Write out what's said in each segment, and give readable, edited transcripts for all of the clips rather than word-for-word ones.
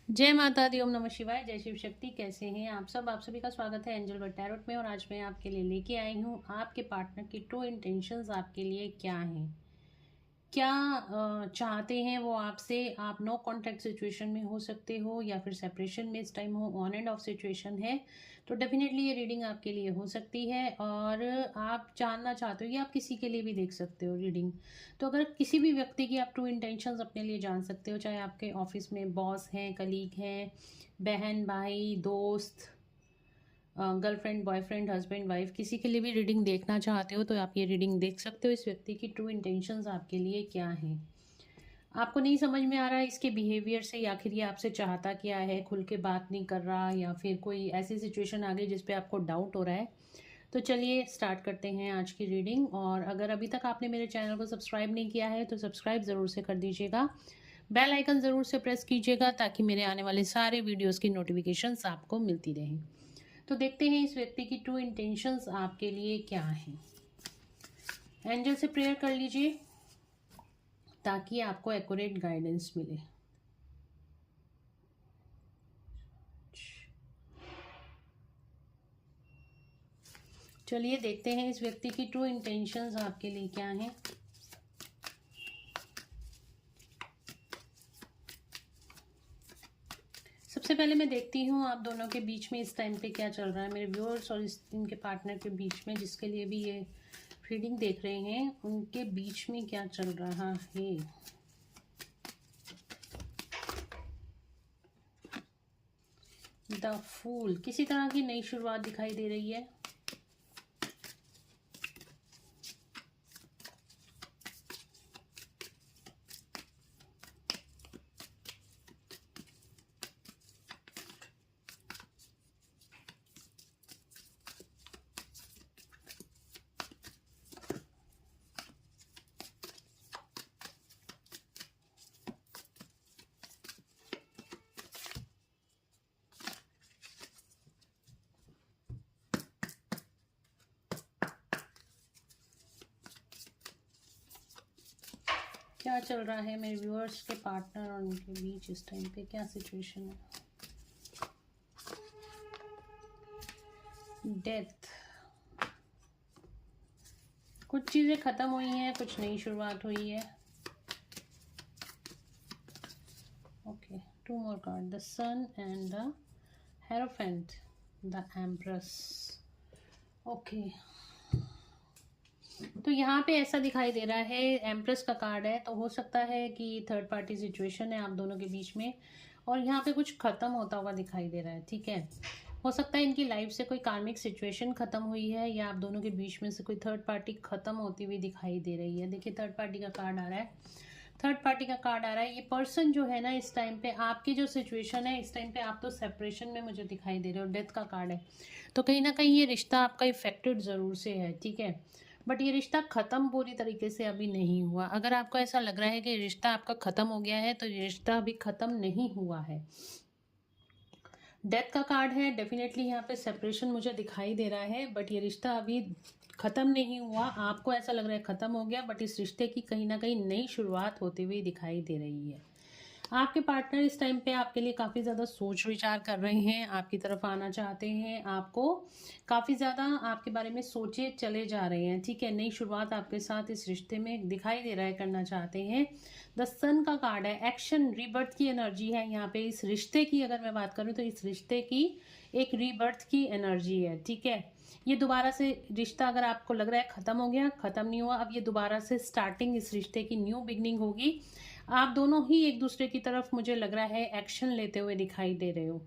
जय माता दी, ओम नमः शिवाय, जय शिव शक्ति। कैसे हैं आप सब? आप सभी का स्वागत है एंजल वर्ल्ड टैरोट में। और आज मैं आपके लिए लेके आई हूँ आपके पार्टनर की ट्रू इंटेंशंस आपके लिए क्या हैं, क्या चाहते हैं वो आपसे। आप नो कॉन्टैक्ट सिचुएशन में हो सकते हो या फिर सेपरेशन में इस टाइम हो, ऑन एंड ऑफ सिचुएशन है तो डेफिनेटली ये रीडिंग आपके लिए हो सकती है। और आप जानना चाहते हो या आप किसी के लिए भी देख सकते हो रीडिंग। तो अगर किसी भी व्यक्ति की आप ट्रू इंटेंशंस अपने लिए जान सकते हो, चाहे आपके ऑफिस में बॉस हैं, कलीग हैं, बहन भाई दोस्त, गर्लफ्रेंड बॉयफ्रेंड हस्बैंड वाइफ, किसी के लिए भी रीडिंग देखना चाहते हो तो आप ये रीडिंग देख सकते हो। इस व्यक्ति की ट्रू इंटेंशंस आपके लिए क्या हैं। आपको नहीं समझ में आ रहा है इसके बिहेवियर से, आखिर ये आपसे चाहता क्या है, खुल के बात नहीं कर रहा या फिर कोई ऐसी सिचुएशन आ गई जिस पे आपको डाउट हो रहा है। तो चलिए स्टार्ट करते हैं आज की रीडिंग। और अगर अभी तक आपने मेरे चैनल को सब्सक्राइब नहीं किया है तो सब्सक्राइब ज़रूर से कर दीजिएगा, बेल आइकन ज़रूर से प्रेस कीजिएगा ताकि मेरे आने वाले सारे वीडियोज़ की नोटिफिकेशंस आपको मिलती रहें। तो देखते हैं इस व्यक्ति की ट्रू इंटेंशंस आपके लिए क्या हैं। एंजल से प्रेयर कर लीजिए ताकि आपको एक्यूरेट गाइडेंस मिले। चलिए देखते हैं इस व्यक्ति की ट्रू इंटेंशंस आपके लिए क्या हैं। सबसे पहले मैं देखती हूँ आप दोनों के बीच में इस टाइम पे क्या चल रहा है, मेरे व्यूअर्स और इनके पार्टनर के बीच में, जिसके लिए भी ये रीडिंग देख रहे हैं, उनके बीच में क्या चल रहा है। द फूल, किसी तरह की नई शुरुआत दिखाई दे रही है। क्या चल रहा है मेरे व्यूअर्स के पार्टनर और उनके बीच इस टाइम पे, क्या सिचुएशन है। डेथ, कुछ चीज़ें ख़त्म हुई हैं, कुछ नई शुरुआत हुई है। Okay, two more card, the sun and the hierophant, the empress. Okay, तो यहाँ पे ऐसा दिखाई दे रहा है, एम्प्रेस का कार्ड है, तो हो सकता है कि थर्ड पार्टी सिचुएशन है आप दोनों के बीच में और यहाँ पे कुछ ख़त्म होता हुआ दिखाई दे रहा है। ठीक है, हो सकता है इनकी लाइफ से कोई कार्मिक सिचुएशन ख़त्म हुई है या आप दोनों के बीच में से कोई थर्ड पार्टी ख़त्म होती हुई दिखाई दे रही है। देखिए थर्ड पार्टी का कार्ड आ रहा है, थर्ड पार्टी का कार्ड आ रहा है। ये पर्सन जो है ना, इस टाइम पे आपकी जो सिचुएशन है, इस टाइम पे आप तो सेपरेशन में मुझे दिखाई दे रहे हो, डेथ का कार्ड है, तो कहीं ना कहीं ये रिश्ता आपका इफेक्टेड ज़रूर से है। ठीक है, बट ये रिश्ता ख़त्म पूरी तरीके से अभी नहीं हुआ। अगर आपको ऐसा लग रहा है कि रिश्ता आपका ख़त्म हो गया है तो ये रिश्ता अभी ख़त्म नहीं हुआ है। डेथ का कार्ड है, डेफिनेटली यहाँ पे सेपरेशन मुझे दिखाई दे रहा है, बट ये रिश्ता अभी ख़त्म नहीं हुआ। आपको ऐसा लग रहा है ख़त्म हो गया, बट इस रिश्ते की कहीं ना कहीं नई शुरुआत होती हुई दिखाई दे रही है। आपके पार्टनर इस टाइम पे आपके लिए काफ़ी ज़्यादा सोच विचार कर रहे हैं, आपकी तरफ आना चाहते हैं, आपको काफ़ी ज़्यादा आपके बारे में सोचे चले जा रहे हैं। ठीक है, नई शुरुआत आपके साथ इस रिश्ते में दिखाई दे रहा है, करना चाहते हैं। द सन का कार्ड है, एक्शन रीबर्थ की एनर्जी है यहाँ पे। इस रिश्ते की अगर मैं बात करूँ तो इस रिश्ते की एक रीबर्थ की एनर्जी है। ठीक है, ये दोबारा से रिश्ता, अगर आपको लग रहा है ख़त्म हो गया, ख़त्म नहीं हुआ, अब ये दोबारा से स्टार्टिंग, इस रिश्ते की न्यू बिगनिंग होगी। आप दोनों ही एक दूसरे की तरफ मुझे लग रहा है एक्शन लेते हुए दिखाई दे रहे हो।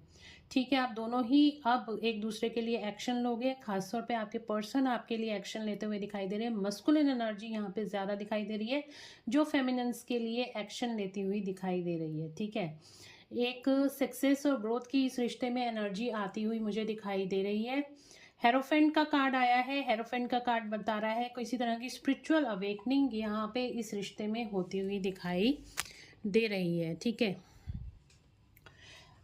ठीक है, आप दोनों ही अब एक दूसरे के लिए एक्शन लोगे, खासतौर पे आपके पर्सन आपके लिए एक्शन लेते हुए दिखाई दे रहे हैं। मस्कुलिन एनर्जी यहाँ पे ज़्यादा दिखाई दे रही है, जो फेमिनिन्स के लिए एक्शन लेती हुई दिखाई दे रही है। ठीक है, एक सक्सेस और ग्रोथ की इस रिश्ते में एनर्जी आती हुई मुझे दिखाई दे रही है। हेरोफेंट का कार्ड आया है, हेरोफेंट का कार्ड बता रहा है किसी तरह की स्पिरिचुअल अवेकनिंग यहाँ पे इस रिश्ते में होती हुई दिखाई दे रही है। ठीक है,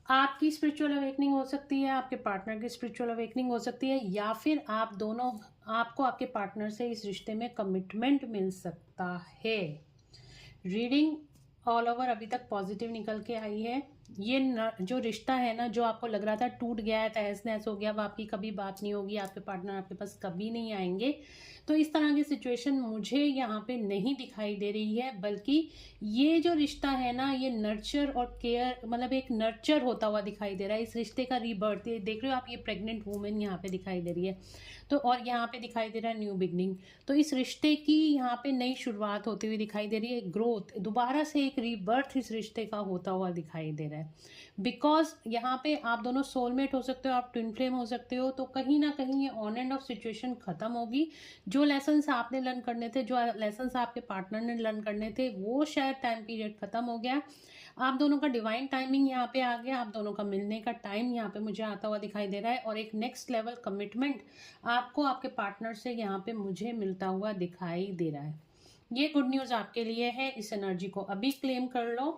आपकी स्पिरिचुअल अवेकनिंग हो सकती है, आपके पार्टनर की स्पिरिचुअल अवेकनिंग हो सकती है, या फिर आप दोनों, आपको आपके पार्टनर से इस रिश्ते में कमिटमेंट मिल सकता है। रीडिंग ऑल ओवर अभी तक पॉजिटिव निकल के आई है। ये जो रिश्ता है ना, जो आपको लग रहा था टूट गया है, तहस नहस हो गया, अब आपकी कभी बात नहीं होगी, आपके पार्टनर आपके पास कभी नहीं आएंगे, तो इस तरह की सिचुएशन मुझे यहाँ पे नहीं दिखाई दे रही है। बल्कि ये जो रिश्ता है ना, ये नर्चर और केयर, मतलब एक नर्चर होता हुआ दिखाई दे रहा है। इस रिश्ते का रीबर्थ, ये देख रहे हो आप, ये प्रेग्नेंट वूमेन यहाँ पे दिखाई दे रही है। तो और यहाँ पे दिखाई दे रहा है न्यू बिगनिंग। तो इस रिश्ते की यहाँ पे नई शुरुआत होती हुई दिखाई दे रही है, ग्रोथ, दोबारा से एक रीबर्थ इस रिश्ते का होता हुआ दिखाई दे रहा है। बिकॉज यहाँ पे आप दोनों सोलमेट हो सकते हो, आप ट्विन फ्लेम हो सकते हो। तो कहीं ना कहीं ये ऑन एंड ऑफ सिचुएशन खत्म होगी। जो लेसन्स आपने लर्न करने थे, जो लेसन्स आपके पार्टनर ने लर्न करने थे, वो शायद टाइम पीरियड खत्म हो गया। आप दोनों का डिवाइन टाइमिंग यहाँ पे आ गया, आप दोनों का मिलने का टाइम यहाँ पे मुझे आता हुआ दिखाई दे रहा है। और एक नेक्स्ट लेवल कमिटमेंट आपको आपके पार्टनर से यहाँ पे मुझे मिलता हुआ दिखाई दे रहा है। ये गुड न्यूज़ आपके लिए है। इस एनर्जी को अभी क्लेम कर लो।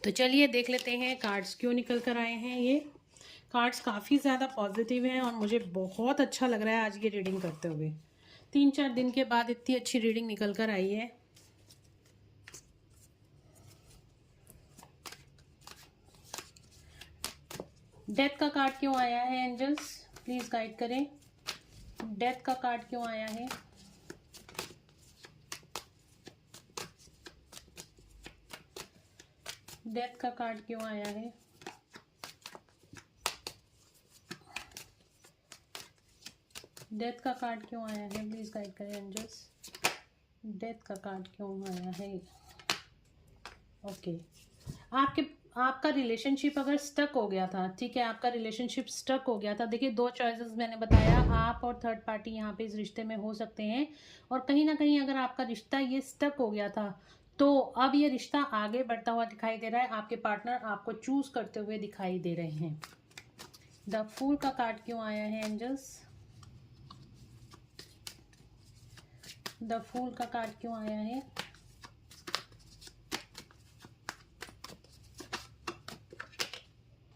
तो चलिए देख लेते हैं कार्ड्स क्यों निकल कर आए हैं। ये कार्ड्स काफ़ी ज़्यादा पॉजिटिव हैं और मुझे बहुत अच्छा लग रहा है आज ये रीडिंग करते हुए। 3-4 दिन के बाद इतनी अच्छी रीडिंग निकल कर आई है। डेथ का कार्ड क्यों आया है एंजल्स, प्लीज़ गाइड करें। डेथ का कार्ड क्यों आया है? डेथ का कार्ड क्यों आया है? डेथ का कार्ड क्यों आया है? प्लीज़ गाइड करें एंजल्स। डेथ का कार्ड क्यों आया है? ओके, आपका रिलेशनशिप अगर स्टक हो गया था, ठीक है, आपका रिलेशनशिप स्टक हो गया था। देखिए 2 चॉइसेस मैंने बताया, आप और थर्ड पार्टी यहाँ पे इस रिश्ते में हो सकते हैं। और कहीं ना कहीं अगर आपका रिश्ता ये स्टक हो गया था, तो अब ये रिश्ता आगे बढ़ता हुआ दिखाई दे रहा है। आपके पार्टनर आपको चूज करते हुए दिखाई दे रहे हैं। द फूल का कार्ड क्यों आया है एंजल्स? द फूल का कार्ड क्यों आया है?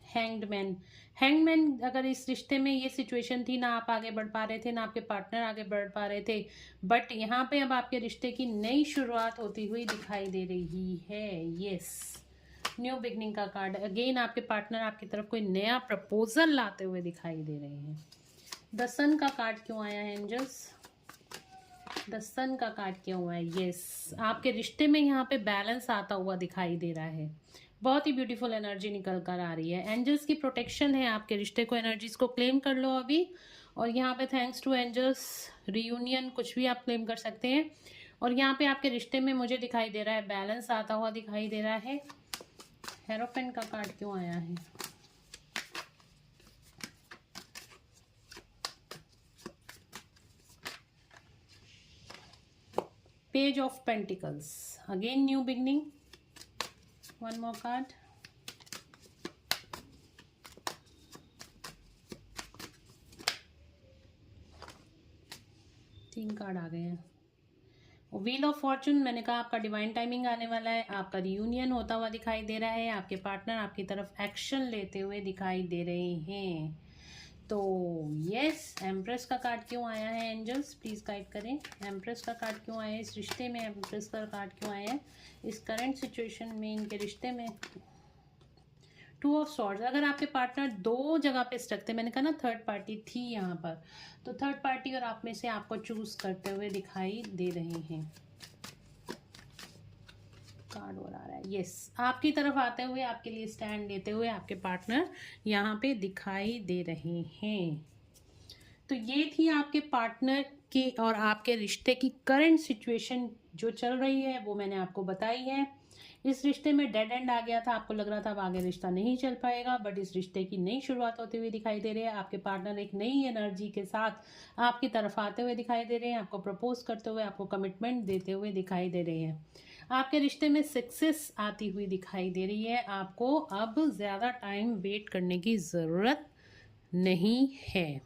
हैंग्डमैन। हैंगमैन, अगर इस रिश्ते में ये सिचुएशन थी, ना आप आगे बढ़ पा रहे थे, ना आपके पार्टनर आगे बढ़ पा रहे थे, बट यहाँ पे अब आपके रिश्ते की नई शुरुआत होती हुई दिखाई दे रही है। यस, न्यू बिगनिंग का कार्ड। अगेन आपके पार्टनर आपकी तरफ कोई नया प्रपोजल लाते हुए दिखाई दे रहे हैं। द सन का कार्ड क्यों आया है एंजल्स? द सन का कार्ड क्यों आया है? यस, आपके रिश्ते में यहाँ पे बैलेंस आता हुआ दिखाई दे रहा है। बहुत ही ब्यूटीफुल एनर्जी निकल कर आ रही है। एंजल्स की प्रोटेक्शन है आपके रिश्ते को, एनर्जीज को क्लेम कर लो अभी। और यहाँ पे थैंक्स टू एंजल्स, रियूनियन, कुछ भी आप क्लेम कर सकते हैं। और यहाँ पे आपके रिश्ते में मुझे दिखाई दे रहा है बैलेंस आता हुआ दिखाई दे रहा है। हेरोफेंट का कार्ड क्यों आया है? Page of pentacles, again new beginning. One more card. तीन कार्ड आ गए हैं। व्हील ऑफ फॉर्चून, मैंने कहा आपका डिवाइन टाइमिंग आने वाला है, आपका रियूनियन होता हुआ दिखाई दे रहा है, आपके पार्टनर आपकी तरफ एक्शन लेते हुए दिखाई दे रहे हैं। तो यस, एम्प्रेस का कार्ड क्यों आया है एंजल्स, प्लीज गाइड करें। एम्प्रेस का कार्ड क्यों आया है इस रिश्ते में? एम्प्रेस का कार्ड क्यों आया है इस करंट सिचुएशन में, इनके रिश्ते में? 2 ऑफ सॉर्ड्स। अगर आपके पार्टनर 2 जगह पे स्टक थे, मैंने कहा ना थर्ड पार्टी थी यहाँ पर, तो थर्ड पार्टी और आप में से आपको चूज करते हुए दिखाई दे रहे हैं। कार्ड और आ रहा है, यस, आपकी तरफ आते हुए, आपके लिए स्टैंड लेते हुए आपके पार्टनर यहाँ पे दिखाई दे रहे हैं। तो ये थी आपके पार्टनर की और आपके रिश्ते की करंट सिचुएशन जो चल रही है, वो मैंने आपको बताई है। इस रिश्ते में डेड एंड आ गया था, आपको लग रहा था अब आगे रिश्ता नहीं चल पाएगा, बट इस रिश्ते की नई शुरुआत होती हुई दिखाई दे रही है। आपके पार्टनर एक नई एनर्जी के साथ आपकी तरफ आते हुए दिखाई दे रहे हैं, आपको प्रपोज करते हुए, आपको कमिटमेंट देते हुए दिखाई दे रहे हैं। आपके रिश्ते में सक्सेस आती हुई दिखाई दे रही है। आपको अब ज़्यादा टाइम वेट करने की ज़रूरत नहीं है।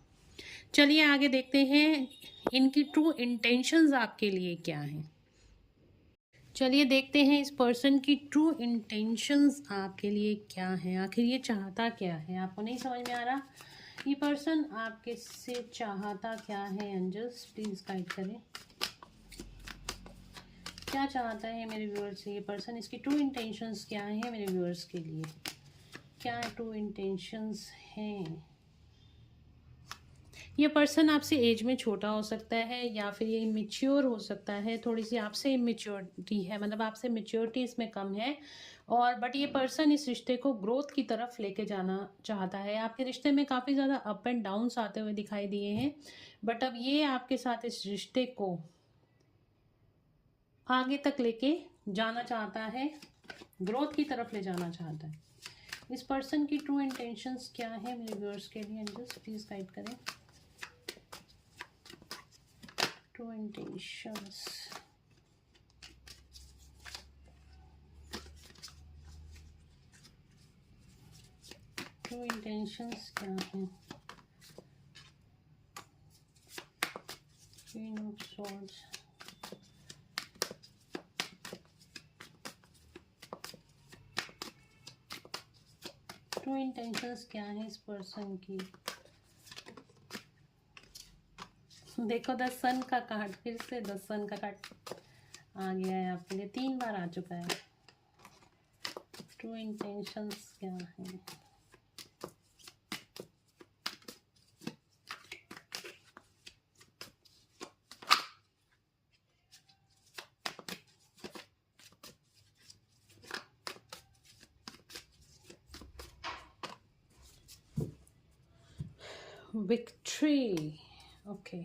चलिए आगे देखते हैं इनकी ट्रू इंटेंशंस आपके लिए क्या हैं। चलिए देखते हैं इस पर्सन की ट्रू इंटेंशंस आपके लिए क्या है। आखिर ये चाहता क्या है? आपको नहीं समझ में आ रहा ये पर्सन आपके से चाहता क्या है? एंजल्स प्लीज गाइड करें। क्या चाहता है मेरे व्यूअर्स से ये पर्सन, इसकी ट्रू इंटेंशंस क्या हैं मेरे व्यूअर्स के लिए, क्या ट्रू इंटेंशंस हैं। ये पर्सन आपसे एज में छोटा हो सकता है या फिर ये इमेच्योर हो सकता है, थोड़ी सी आपसे इमेच्योरिटी है, मतलब आपसे मेच्योरिटी इसमें कम है। और बट ये पर्सन इस रिश्ते को ग्रोथ की तरफ लेके जाना चाहता है। आपके रिश्ते में काफ़ी ज़्यादा अप एंड डाउन्स आते हुए दिखाई दिए हैं, बट अब ये आपके साथ इस रिश्ते को आगे तक लेके जाना चाहता है, ग्रोथ की तरफ ले जाना चाहता है। इस पर्सन की ट्रू इंटेंशंस क्या है मेरे व्यूअर्स के लिए, एंजल्स प्लीज गाइड करें। ट्रू इंटेंशंस, ट्रू इंटेंशंस क्या है। Queen of swords, true intentions क्या है इस पर्सन की। देखो द सन का कार्ड, फिर से द सन का कार्ड आ गया है आपके लिए, 3 बार आ चुका है। ट्रू इंटेंशंस क्या है। विक्ट्री, ओके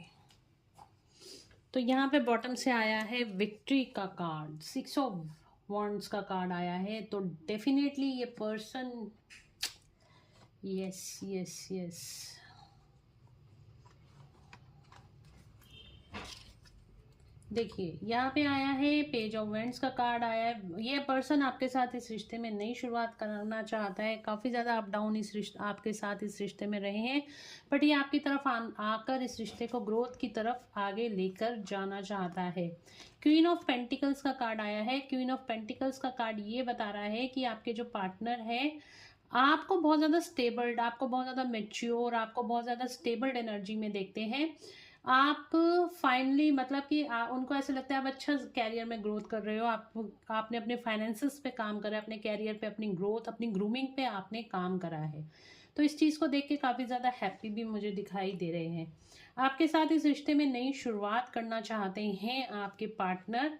तो यहाँ पे बॉटम से आया है विक्ट्री का कार्ड, 6 ऑफ वॉन्ड्स का कार्ड आया है। तो डेफिनेटली ये पर्सन, यस यस यस, देखिए यहाँ पे आया है पेज ऑफ वेंट्स का कार्ड आया है। ये पर्सन आपके साथ इस रिश्ते में नई शुरुआत करना चाहता है। काफ़ी ज़्यादा अप डाउन इस रिश्ते आपके साथ इस रिश्ते में रहे हैं, बट ये आपकी तरफ आकर इस रिश्ते को ग्रोथ की तरफ आगे लेकर जाना चाहता है। क्वीन ऑफ पेंटिकल्स का कार्ड आया है। क्वीन ऑफ पेंटिकल्स का कार्ड ये बता रहा है कि आपके जो पार्टनर है आपको बहुत ज़्यादा स्टेबल्ड, आपको बहुत ज़्यादा मेच्योर, आपको बहुत ज़्यादा स्टेबल्ड एनर्जी में देखते हैं। आप फाइनली मतलब कि उनको ऐसे लगता है आप अच्छा कैरियर में ग्रोथ कर रहे हो, आपने अपने फाइनेंसेस पे काम करा है, अपने कैरियर पे, अपनी ग्रोथ, अपनी ग्रूमिंग पे आपने काम करा है। तो इस चीज़ को देख के काफ़ी ज़्यादा हैप्पी भी मुझे दिखाई दे रहे हैं। आपके साथ इस रिश्ते में नई शुरुआत करना चाहते हैं आपके पार्टनर,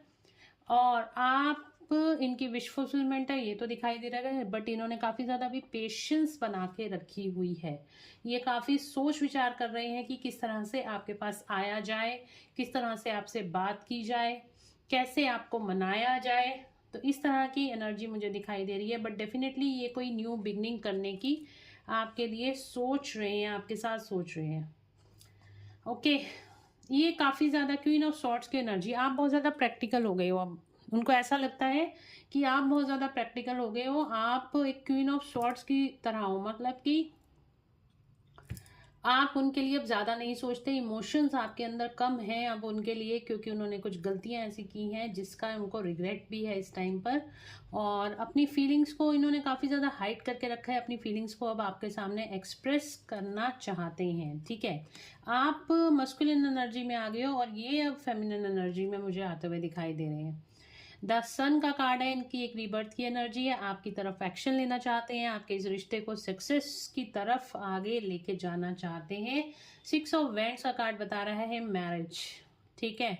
और आप इनकी विश फुलफिलमेंट है ये तो दिखाई दे रहा है, बट इन्होंने काफ़ी ज़्यादा भी पेशेंस बना के रखी हुई है। ये काफ़ी सोच विचार कर रहे हैं कि किस तरह से आपके पास आया जाए, किस तरह से आपसे बात की जाए, कैसे आपको मनाया जाए। तो इस तरह की एनर्जी मुझे दिखाई दे रही है, बट डेफिनेटली ये कोई न्यू बिगनिंग करने की आपके लिए सोच रहे हैं, आपके साथ सोच रहे हैं। ओके ये काफ़ी ज़्यादा क्वीन ऑफ सॉर्ड्स की एनर्जी, आप बहुत ज़्यादा प्रैक्टिकल हो गए हो। अब उनको ऐसा लगता है कि आप बहुत ज़्यादा प्रैक्टिकल हो गए हो, आप एक क्वीन ऑफ सॉर्ड्स की तरह हो, मतलब कि आप उनके लिए अब ज़्यादा नहीं सोचते। इमोशंस आपके अंदर कम हैं अब उनके लिए, क्योंकि उन्होंने कुछ गलतियां ऐसी की हैं जिसका उनको रिग्रेट भी है इस टाइम पर। और अपनी फीलिंग्स को इन्होंने काफ़ी ज़्यादा हाइड करके रखा है, अपनी फीलिंग्स को अब आपके सामने एक्सप्रेस करना चाहते हैं। ठीक है, आप मस्कुलिन एनर्जी में आ गए हो और ये अब फेमिनिन एनर्जी में मुझे आते हुए दिखाई दे रहे हैं। द सन का कार्ड है, इनकी एक रीबर्थ की एनर्जी है, आपकी तरफ एक्शन लेना चाहते हैं, आपके इस रिश्ते को सक्सेस की तरफ आगे लेके जाना चाहते हैं। 6 ऑफ वेंट्स का कार्ड बता रहा है मैरिज। ठीक है,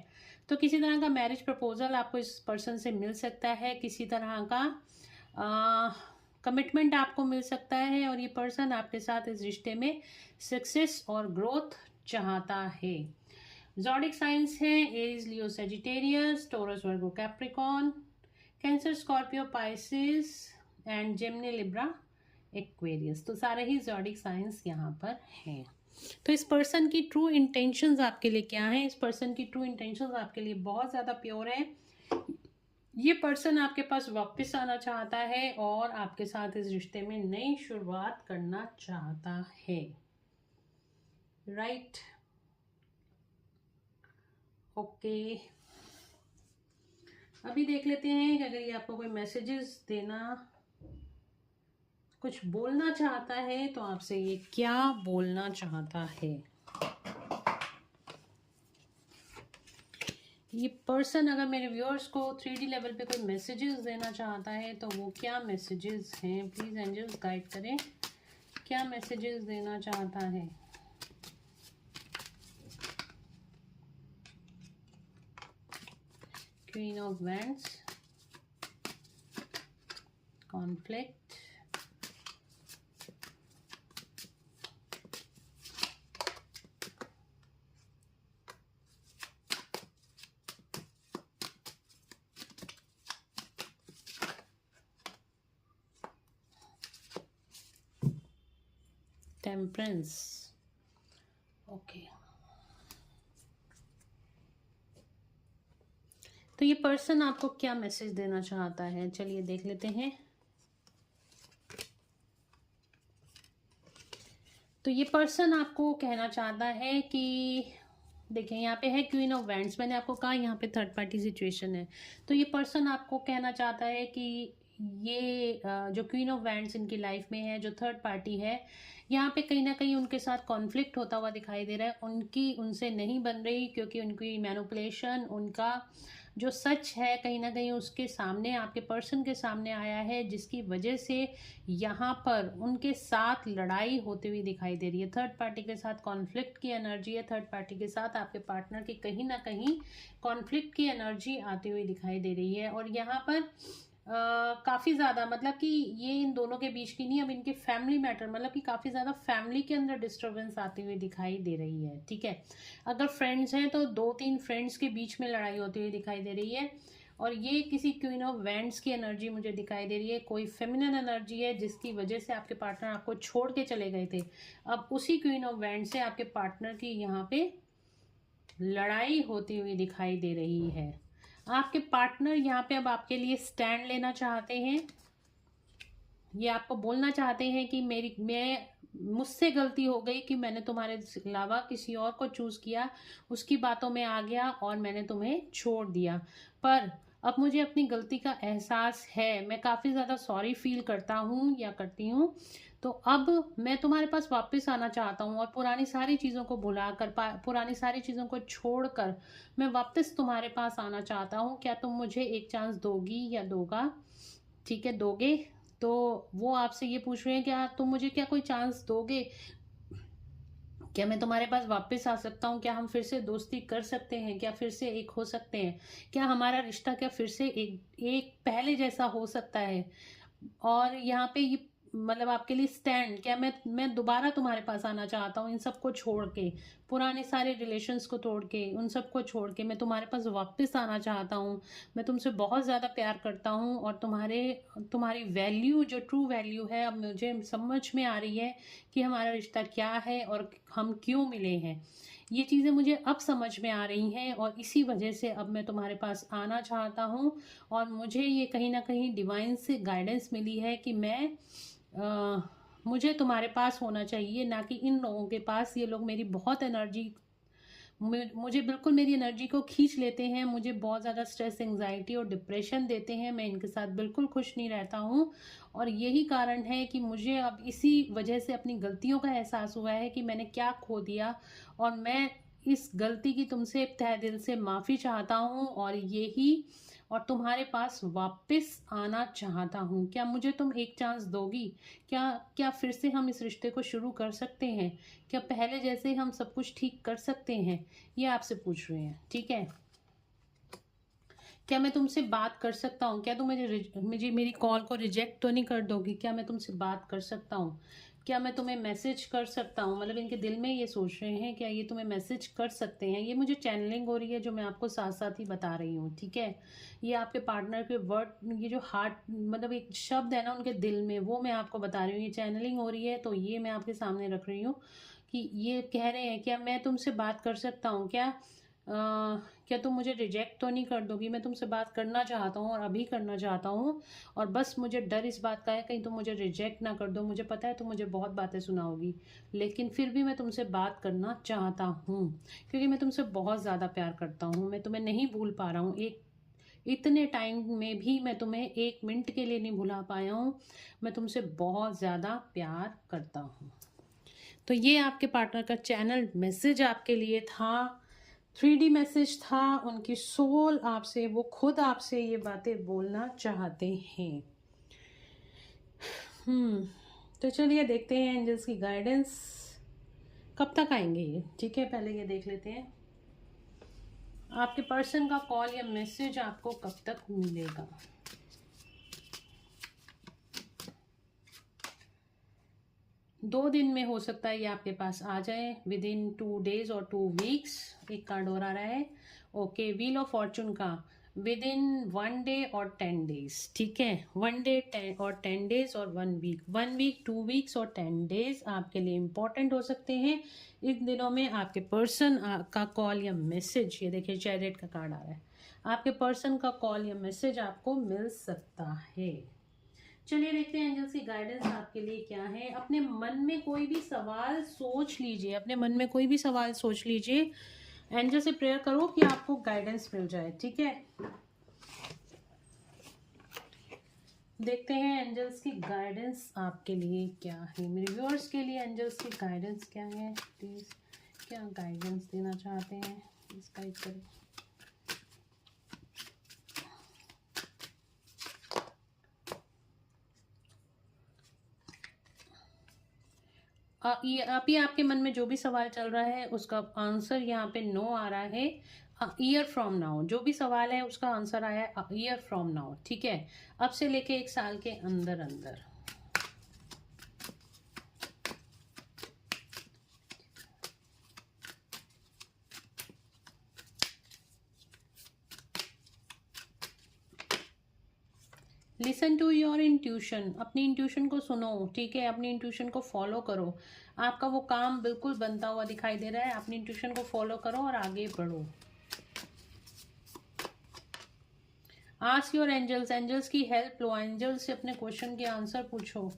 तो किसी तरह का मैरिज प्रपोजल आपको इस पर्सन से मिल सकता है, किसी तरह का कमिटमेंट आपको मिल सकता है, और ये पर्सन आपके साथ इस रिश्ते में सक्सेस और ग्रोथ चाहता है। ज़ोडिक साइंस हैं Aries, Leo, Sagittarius, Taurus, Virgo, Capricorn, Cancer, Scorpio, Pisces and Gemini, Libra, Aquarius. तो सारे ही ज़ोडिक साइंस यहाँ पर हैं। तो इस पर्सन की ट्रू इंटेंशंस आपके लिए क्या हैं। इस पर्सन की ट्रू इंटेंशंस आपके लिए बहुत ज़्यादा प्योर है। ये पर्सन आपके पास वापस आना चाहता है और आपके साथ इस रिश्ते में नई शुरुआत करना चाहता है। राइट, ओके अभी देख लेते हैं कि अगर ये आपको कोई मैसेजेस देना, कुछ बोलना चाहता है तो आपसे ये क्या बोलना चाहता है। ये पर्सन अगर मेरे व्यूअर्स को 3D लेवल पे कोई मैसेजेस देना चाहता है तो वो क्या मैसेजेस हैं, प्लीज़ एंजल्स गाइड करें, क्या मैसेजेस देना चाहता है। Queen of wands, conflict, temperance. Okay, तो ये पर्सन आपको क्या मैसेज देना चाहता है, चलिए देख लेते हैं। तो ये पर्सन आपको कहना चाहता है कि देखें यहाँ पे है क्वीन ऑफ वैंड्स, मैंने आपको कहा यहाँ पे थर्ड पार्टी सिचुएशन है। तो ये पर्सन आपको कहना चाहता है कि ये जो क्वीन ऑफ वैंड्स इनकी लाइफ में है, जो थर्ड पार्टी है, यहाँ पे कहीं ना कहीं उनके साथ कॉन्फ्लिक्ट होता हुआ दिखाई दे रहा है। उनकी उनसे नहीं बन रही क्योंकि उनकी मैनिपुलेशन, उनका जो सच है कहीं ना कहीं उसके सामने, आपके पर्सन के सामने आया है, जिसकी वजह से यहाँ पर उनके साथ लड़ाई होती हुई दिखाई दे रही है। थर्ड पार्टी के साथ कॉन्फ्लिक्ट की एनर्जी है, थर्ड पार्टी के साथ आपके पार्टनर की कहीं ना कहीं कॉन्फ्लिक्ट की एनर्जी आती हुई दिखाई दे रही है। और यहाँ पर काफ़ी ज़्यादा मतलब कि ये इन दोनों के बीच की नहीं, अब इनके फैमिली मैटर, मतलब कि काफ़ी ज़्यादा फैमिली के अंदर डिस्टर्बेंस आती हुई दिखाई दे रही है। ठीक है, अगर फ्रेंड्स हैं तो 2-3 फ्रेंड्स के बीच में लड़ाई होती हुई दिखाई दे रही है। और ये किसी क्वीन ऑफ वैंड्स की एनर्जी मुझे दिखाई दे रही है, कोई फेमिनिन एनर्जी है जिसकी वजह से आपके पार्टनर आपको छोड़ के चले गए थे। अब उसी क्वीन ऑफ वैंड से आपके पार्टनर की यहाँ पे लड़ाई होती हुई दिखाई दे रही है। आपके पार्टनर यहाँ पे अब आपके लिए स्टैंड लेना चाहते हैं। ये आपको बोलना चाहते हैं कि मुझसे गलती हो गई कि मैंने तुम्हारे अलावा किसी और को चूज़ किया, उसकी बातों में आ गया और मैंने तुम्हें छोड़ दिया। पर अब मुझे अपनी गलती का एहसास है, मैं काफ़ी ज़्यादा सॉरी फील करता हूँ या करती हूँ। तो अब मैं तुम्हारे पास वापस आना चाहता हूँ और पुरानी सारी चीज़ों को भुला कर, पुरानी सारी चीज़ों को छोड़कर मैं वापस तुम्हारे पास आना चाहता हूँ। क्या तुम मुझे एक चांस दोगी या दोगा? ठीक है, दोगे। तो वो आपसे ये पूछ रहे हैं क्या तुम मुझे क्या कोई चांस दोगे, क्या मैं तुम्हारे पास वापस आ सकता हूँ, क्या हम फिर से दोस्ती कर सकते हैं, क्या फिर से एक हो सकते हैं, क्या हमारा रिश्ता क्या फिर से एक पहले जैसा हो सकता है। और यहाँ पे ये मतलब आपके लिए स्टैंड, क्या मैं दोबारा तुम्हारे पास आना चाहता हूँ, इन सबको छोड़ के, पुराने सारे रिलेशंस को तोड़ के, उन सबको छोड़ के मैं तुम्हारे पास वापस आना चाहता हूँ। मैं तुमसे बहुत ज़्यादा प्यार करता हूँ और तुम्हारी वैल्यू, जो ट्रू वैल्यू है, अब मुझे समझ में आ रही है कि हमारा रिश्ता क्या है और हम क्यों मिले हैं। ये चीज़ें मुझे अब समझ में आ रही हैं और इसी वजह से अब मैं तुम्हारे पास आना चाहता हूँ। और मुझे ये कहीं ना कहीं डिवाइन से गाइडेंस मिली है कि मुझे तुम्हारे पास होना चाहिए, ना कि इन लोगों के पास। ये लोग मेरी बहुत एनर्जी, मुझे बिल्कुल मेरी एनर्जी को खींच लेते हैं, मुझे बहुत ज़्यादा स्ट्रेस, एंग्जाइटी और डिप्रेशन देते हैं। मैं इनके साथ बिल्कुल खुश नहीं रहता हूँ और यही कारण है कि मुझे अब इसी वजह से अपनी गलतियों का एहसास हुआ है कि मैंने क्या खो दिया। और मैं इस गलती की तुमसे तहे दिल से माफ़ी चाहता हूँ और तुम्हारे पास वापस आना चाहता हूँ। क्या मुझे तुम एक चांस दोगी? क्या फिर से हम इस रिश्ते को शुरू कर सकते हैं? क्या पहले जैसे हम सब कुछ ठीक कर सकते हैं? ये आपसे पूछ रहे हैं। ठीक है, क्या मैं तुमसे बात कर सकता हूँ? क्या तुम मुझे मेरी कॉल को रिजेक्ट तो नहीं कर दोगी? क्या मैं तुमसे बात कर सकता हूँ? क्या मैं तुम्हें मैसेज कर सकता हूँ? मतलब इनके दिल में ये सोच रहे हैं, क्या ये तुम्हें मैसेज कर सकते हैं? ये मुझे चैनलिंग हो रही है जो मैं आपको साथ साथ ही बता रही हूँ। ठीक है, ये आपके पार्टनर के वर्ड, ये जो हार्ट मतलब एक शब्द है ना उनके दिल में, वो मैं आपको बता रही हूँ। ये चैनलिंग हो रही है तो ये मैं आपके सामने रख रही हूँ कि ये कह रहे हैं क्या मैं तुमसे बात कर सकता हूँ? क्या तुम मुझे रिजेक्ट तो नहीं कर दोगी? मैं तुमसे बात करना चाहता हूँ और अभी करना चाहता हूँ और बस मुझे डर इस बात का है कहीं तुम मुझे रिजेक्ट ना कर दो। मुझे पता है तुम मुझे बहुत बातें सुनाओगी, लेकिन फिर भी मैं तुमसे बात करना चाहता हूँ क्योंकि मैं तुमसे बहुत ज़्यादा प्यार करता हूँ। मैं तुम्हें नहीं भूल पा रहा हूँ, इतने टाइम में भी मैं तुम्हें 1 मिनट के लिए नहीं भुला पाया हूँ। मैं तुमसे बहुत ज़्यादा प्यार करता हूँ। तो ये आपके पार्टनर का चैनल मैसेज आपके लिए था। 3D मैसेज था, उनकी सोल आपसे, वो खुद आपसे ये बातें बोलना चाहते हैं। तो चलिए देखते हैं एंजल्स की गाइडेंस कब तक आएंगे ये। ठीक है, पहले ये देख लेते हैं आपके पर्सन का कॉल या मैसेज आपको कब तक मिलेगा। दो दिन में हो सकता है ये आपके पास आ जाए, विद इन 2 days और 2 weeks। एक कार्ड और आ रहा है, ओके, व्हील ऑफ फॉर्चून का, विद इन 1 day और 10 days। ठीक है, 1 day 10 और 10 days और 1 week, 1 week 2 weeks और 10 days आपके लिए इम्पोर्टेंट हो सकते हैं। इन दिनों में आपके पर्सन का कॉल या मैसेज, ये देखिए चैरियट का कार्ड आ रहा है, आपके पर्सन का कॉल या मैसेज आपको मिल सकता है। चलिए देखते हैं एंजल्स की गाइडेंस आपके लिए क्या है। अपने मन में कोई भी सवाल सोच लीजिए, अपने मन में कोई भी सवाल सोच लीजिए, एंजल से प्रेयर करो कि आपको गाइडेंस मिल जाए। ठीक है, देखते हैं एंजल्स की गाइडेंस आपके लिए क्या है। मेरे व्यूअर्स के लिए एंजल्स की गाइडेंस क्या है, प्लीज क्या गाइडेंस देना चाहते हैं, प्लीज गाइड करें। अभी आपके मन में जो भी सवाल चल रहा है उसका आंसर यहाँ पे नो आ रहा है। ईयर फ्रॉम नाउ जो भी सवाल है उसका आंसर आया है ईयर फ्रॉम नाउ। ठीक है, अब से लेके 1 साल के अंदर अंदर। लिसन टू योर इंट्यूशन, अपनी इंट्यूशन को सुनो। ठीक है, अपनी इंट्यूशन को फॉलो करो, आपका वो काम बिल्कुल बनता हुआ दिखाई दे रहा है। अपनी इंट्यूशन को फॉलो करो और आगे बढ़ो। आस्क योर एंजल्स, एंजल्स की हेल्प लो, एंजल्स से अपने क्वेश्चन के आंसर पूछो।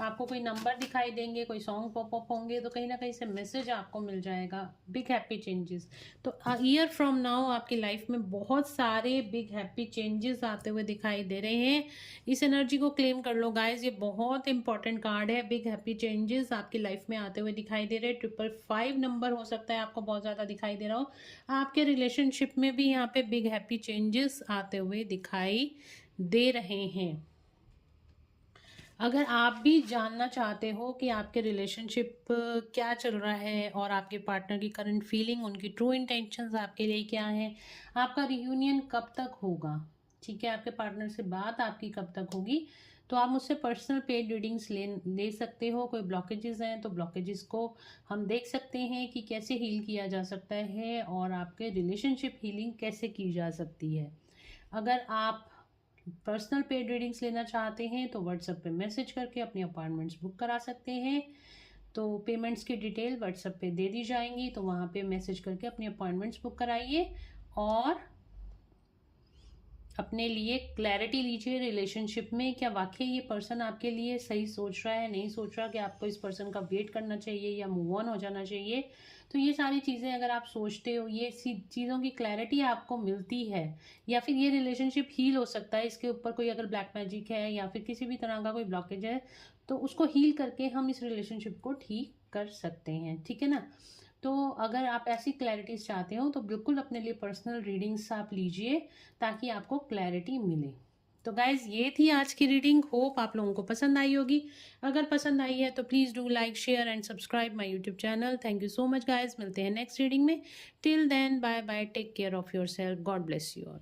आपको कोई नंबर दिखाई देंगे, कोई सॉन्ग पॉप अप होंगे, तो कहीं ना कहीं से मैसेज आपको मिल जाएगा, बिग हैप्पी चेंजेस। तो ईयर फ्रॉम नाउ आपकी लाइफ में बहुत सारे बिग हैप्पी चेंजेस आते हुए दिखाई दे रहे हैं। इस एनर्जी को क्लेम कर लो गाइज, ये बहुत इंपॉर्टेंट कार्ड है। बिग हैप्पी चेंजेस आपकी लाइफ में आते हुए दिखाई दे रहे हैं। 555 नंबर हो सकता है आपको बहुत ज़्यादा दिखाई दे रहा हो। आपके रिलेशनशिप में भी यहाँ पे बिग हैप्पी चेंजेस आते हुए दिखाई दे रहे हैं। अगर आप भी जानना चाहते हो कि आपके रिलेशनशिप क्या चल रहा है और आपके पार्टनर की करंट फीलिंग, उनकी ट्रू इंटेंशंस आपके लिए क्या है, आपका रियूनियन कब तक होगा, ठीक है, आपके पार्टनर से बात आपकी कब तक होगी, तो आप मुझसे पर्सनल पेड रीडिंग्स ले सकते हो। कोई ब्लॉकेजेस हैं तो ब्लॉकेजेस को हम देख सकते हैं कि कैसे हील किया जा सकता है और आपके रिलेशनशिप हीलिंग कैसे की जा सकती है। अगर आप पर्सनल पेड रीडिंग्स लेना चाहते हैं तो व्हाट्सएप पे मैसेज करके अपनी अपॉइंटमेंट्स बुक करा सकते हैं। तो पेमेंट्स की डिटेल व्हाट्सएप पे दे दी जाएंगी, तो वहाँ पे मैसेज करके अपनी अपॉइंटमेंट्स बुक कराइए और अपने लिए क्लैरिटी लीजिए रिलेशनशिप में। क्या वाकई ये पर्सन आपके लिए सही सोच रहा है, नहीं सोच रहा, कि आपको इस पर्सन का वेट करना चाहिए या मूव ऑन हो जाना चाहिए। तो ये सारी चीज़ें अगर आप सोचते हो, ये चीज़ों की क्लैरिटी आपको मिलती है, या फिर ये रिलेशनशिप हील हो सकता है, इसके ऊपर कोई अगर ब्लैक मैजिक है या फिर किसी भी तरह का कोई ब्लॉकेज है, तो उसको हील करके हम इस रिलेशनशिप को ठीक कर सकते हैं। ठीक है ना। तो अगर आप ऐसी क्लैरिटीज चाहते हो तो बिल्कुल अपने लिए पर्सनल रीडिंग्स आप लीजिए ताकि आपको क्लैरिटी मिले। तो गाइज ये थी आज की रीडिंग, होप आप लोगों को पसंद आई होगी। अगर पसंद आई है तो please do like, share and subscribe my YouTube channel. Thank you so much guys, मिलते हैं नेक्स्ट रीडिंग में। Till then bye bye, take care of yourself, God bless you all.